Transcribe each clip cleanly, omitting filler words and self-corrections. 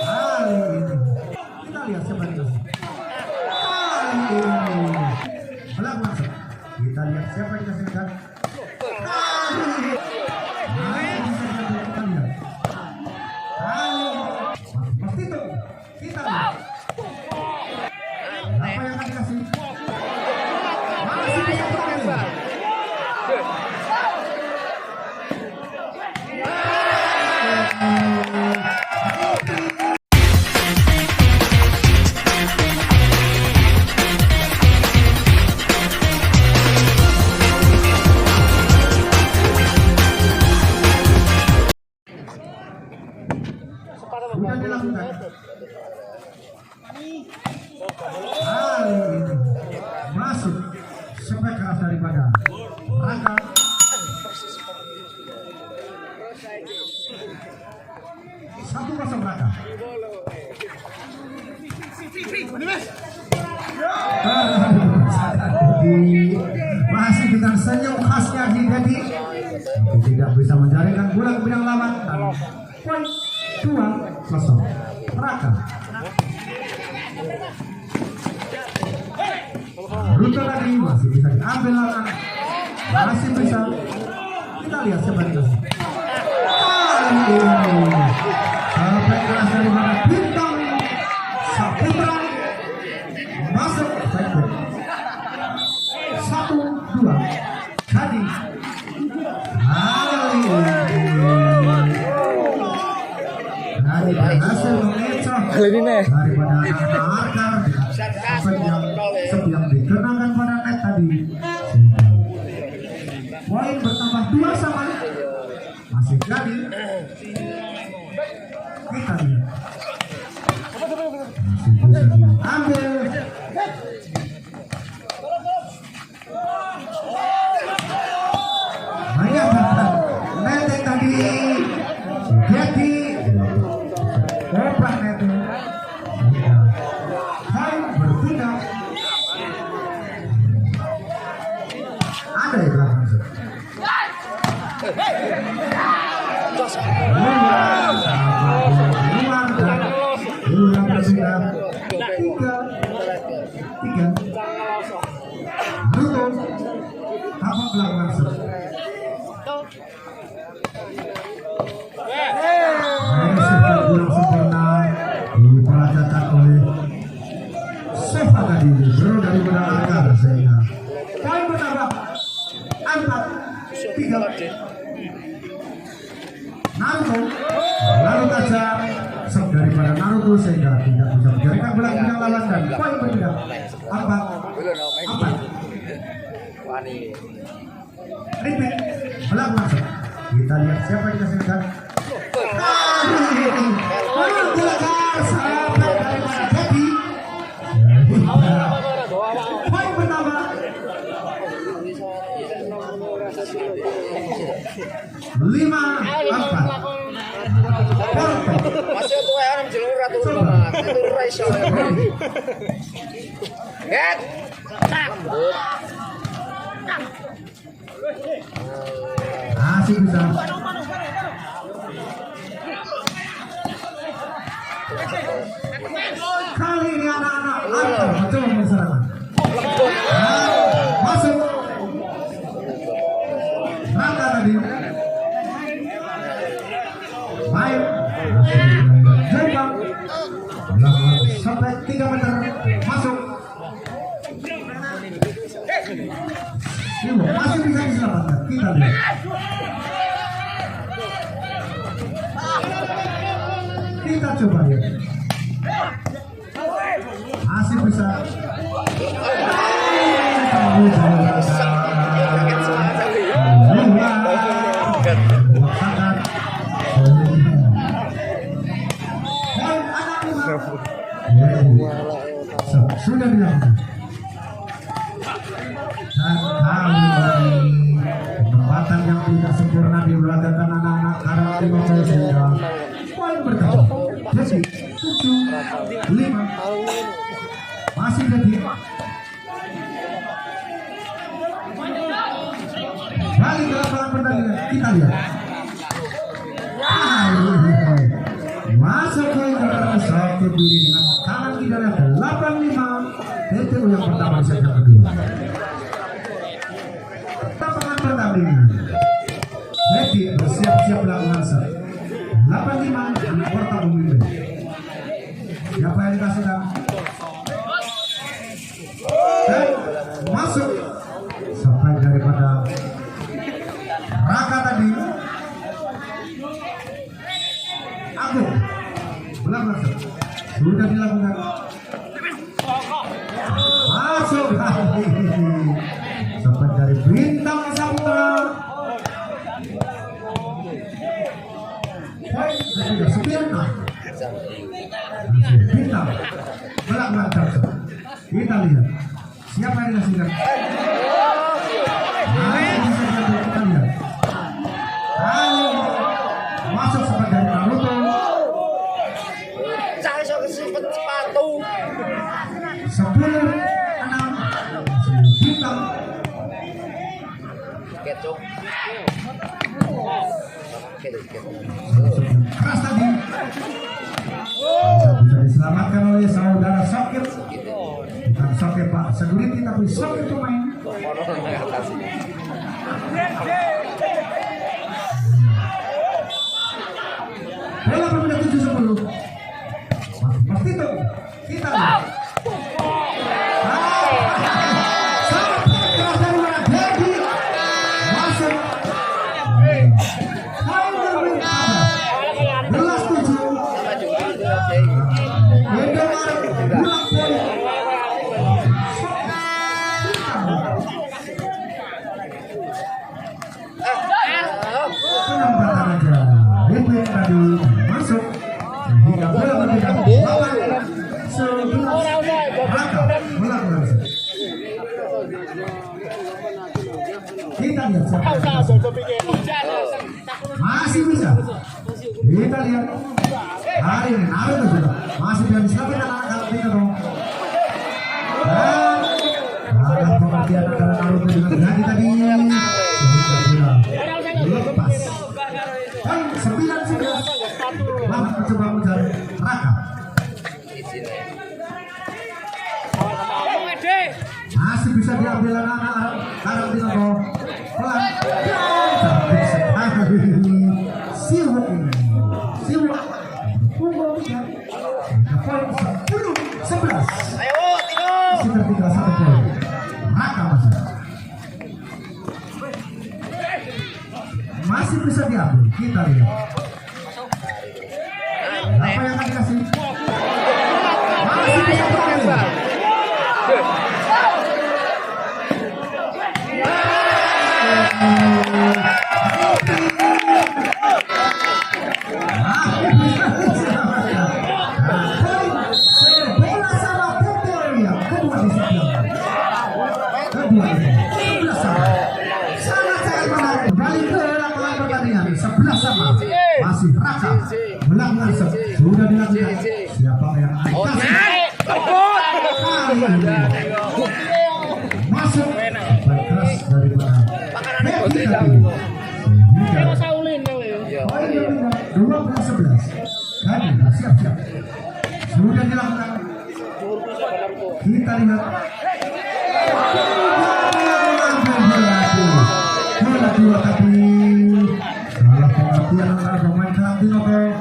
Kali ini kita lihat siapa yang kasih. Kali ini belak masuk. Kita lihat siapa yang kasihkan. Kali ini kita lihat. Kali pasti itu kita lihat. Apa yang akan dikasih? Masih bisa kita. Sudah dilakukan. Kali ini masuk sampai keras daripada Raka. Satu kosong Raka. Masih dengan senyum khasnya Dedi tidak bisa menjaringkan bola ke bidang lawan. Poin 2-0 Raka. Rute lagi masih bisa diambil lawan, masih bisa. Kita lihat siapa yang kasih. Kali ini sampai keras dari mana bintang Saputra masuk backback 1-2 jadi berhasil mengecoh daripada anak Arkar yang dikenakan pada net tadi. Poin bertambah 2 sama masih jadi. Kita lihat masih bisa diambil. Bayangkan net tadi jadi obat net hai berpindah. Ada yang belakang diperagakan oleh Sefa tadi baru dari Akar sehingga poin bertambah 4-3. Naruto lalu saja sok daripada Naruto sehingga tidak bisa menjaringkan bola ke bidang lawan dan poin berpindah 4-4. Repeat belak masuk. Kita lihat siapa yang dikasihkan. Kali ini Golkar sampai daripada Dedi. Poin pertama 5-4. Porto masih tuh orang jelur ratu itu Raisa get masih bisa. Kali ini anak-anak Arkar mencoba menserang. Masuk Raka tadi main jembang sampai 3 meter masuk. Masih bisa diselamatkan. Kita lihat. Kita coba lihat. Masih bisa. Sudah dilakukan. Dan kali ini penempatan yang tidak sempurna dilakukan anak-anak karena sehingga poin bertambah jadi 7-5. Masih jadi balik ke lapangan pertandingan. Kita lihat berdiri dengan tangan kiri 85. TTU yang pertama di set yang kedua. Tapangan pertama ini. Ready bersiap-siap melakukan set. 85 anak portal memimpin. Siapa yang dikasihkan? Dan masuk sampai daripada Raka tadi. Agung ulang masuk sudah dilakukan masuk lagi sampai dari Bintang Saputra. Poin sudah 9. Bintang melakukan jump. Kita lihat siapa yang dikasihkan. Kita lihat masuk sampai dari Naruto. Sepatu 10-6 Bintang ketok keras tadi bisa diselamatkan oleh saudara Sokir, bukan Sokir Pak Security tapi Sokir pemain. Bola pemuda 7-10 pasti itu kita lihat. Kita lihat masih bisa. Kita lihat hari ini Naruto sudah masih bisa diselamatkan anak-anak kita dong. Dan ada pengertian antara Naruto dengan Gadi tadi lepas. Dan 9-11 Mamat mencoba mengejar Raka. Masih bisa diambil anak-anak karena Bintang pelan. Siwak poin 10-11. ayo tidur Sudah tinggal 1 poin. Raka masih bisa diambil. Kita lihat apa yang akan dikasih. Masih bisa diambil. Masih Raka melakukan sudah dilakukan. Siapa yang akan masuk baik keras dari mana? Poin 12-11. Kami bersiap-siap. Sudah dilakukan. Kita lihat. Bola dua tapi salah pengertian antara pemain Bintang.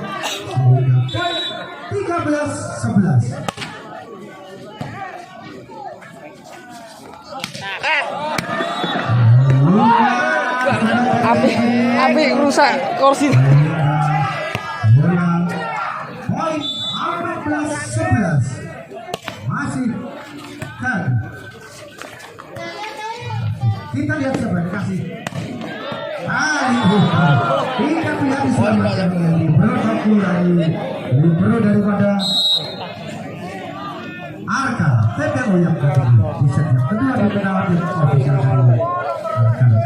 13-11. Api rusak kursi. Poin 14-11. Masih kan. Kita lihat siapa yang dikasih. Kita lihat diselamatkan oleh Libro daripada Arka. TTO yang kedua di set yang kedua di penalti official dari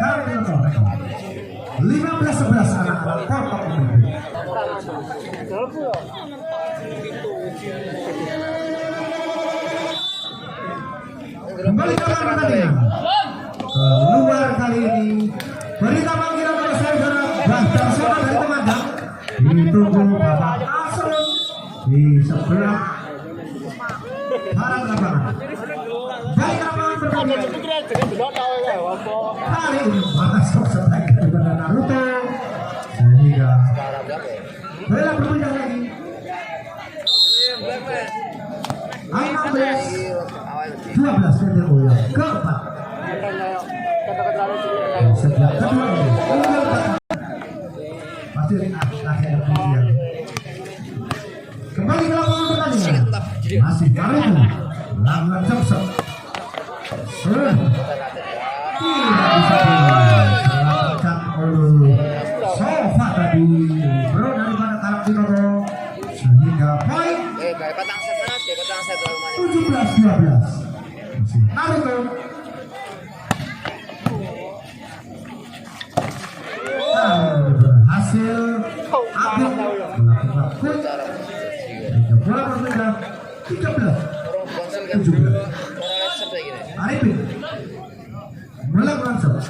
Arka. 15-11 anak-anak Portok memimpin. Kembali ke pertandingan. Keluar kali ini berita panggilan oleh saudara Bahkan Sobat dari Temanggung. Ditunggu Bapak Asrun di sebelah barang lapangan. Dari lapangan berikutnya. Kali ini masuk strike kepada Naruto sehingga bola berpindah lagi. 12 meter bola keempat. Sejak kedua ini pasti akhir kemudian kembali ke lapangan pertandingan. Masih Naruto lawan Johnson. Tidak bisa diselamatkan oleh Sofa tadi bro daripada Tarantino sehingga poin 17-12. Naruto berhasil ambil melakukan point sehingga bola berbeda 13-17. Arifin melakukan serve.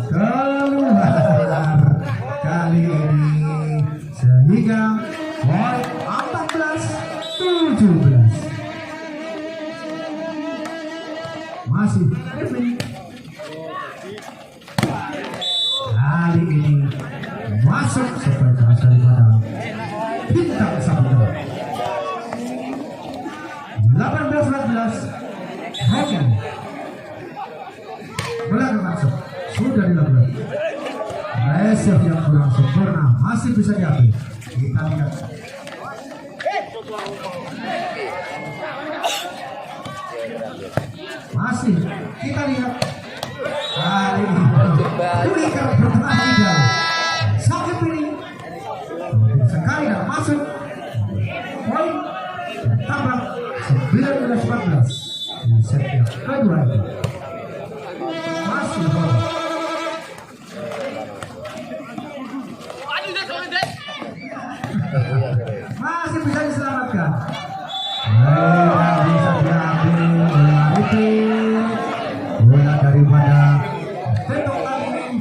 Keluar kali ini sehingga poin 14-17. Masih Arifin kali ini masuk sebagai keras daripada bintang Sabila. 18-14 Hoki melakukan serve. Sudah dilakukan reserve yang kurang sempurna masih bisa diambil. Kita lihat masih kita lihat kali ini Uliker bertengah tidak sakit ini sekali dan masuk poin tambah 19-14 di set yang kedua ini. Masih bola masih bisa diselamatkan. Bisa diambil oleh Arifin. Bola daripada Tetok Agung.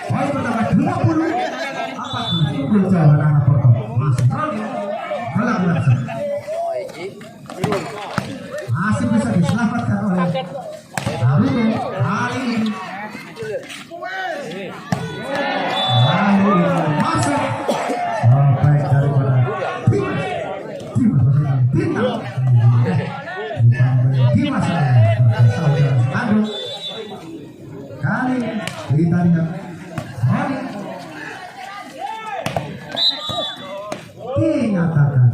Poin pertama 20-40 unggul jalan anak Porto. Masih Roni melakukan serve. Masih bisa diselamatkan oleh Naruto kali ini. Masuk sampai daripada Dimas kali kita lihat dinyatakan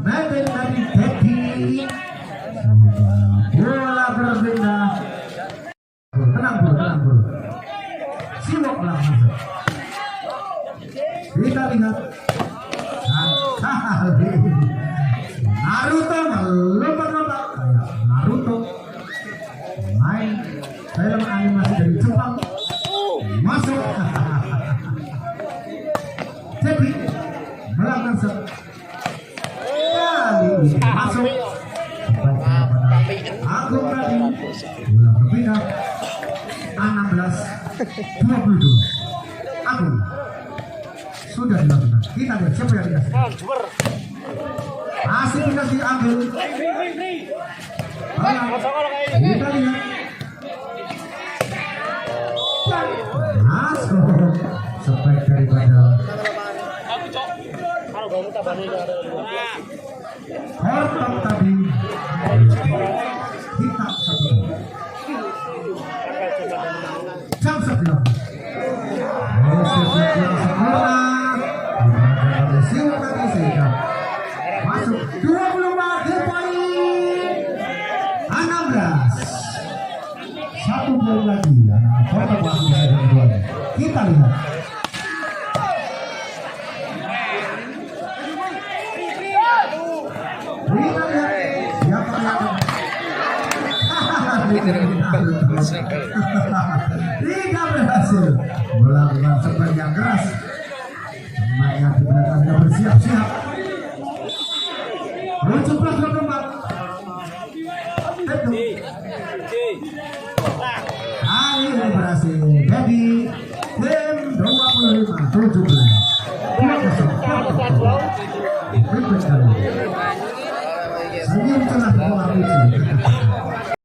Meten dari Dedi bola berpindah. Tenang bro siwak melakukan kita lihat Naruto melompat-lompat kayak Naruto main film animasi dari Jepang masuk. Jadi melakukan serve kali ini masuk Agung tadi bola berpindah 16-22. Agung sudah dilakukan. Kita lihat siapa yang dikasih. Masih bisa diambil. Kita lihat. Masuk sebaik daripada Hortok tadi. Hitam satu. Jam 9. Masuk 24 poin 16. Satu poin lagi anak Porto masih ada dua. Kita lihat siapa tidak berhasil melakukan serve yang keras. Pemain di belakang sudah bersiap-siap. 17-24. Kali ini berhasil. Jadi tim 25-17. Mepet kali.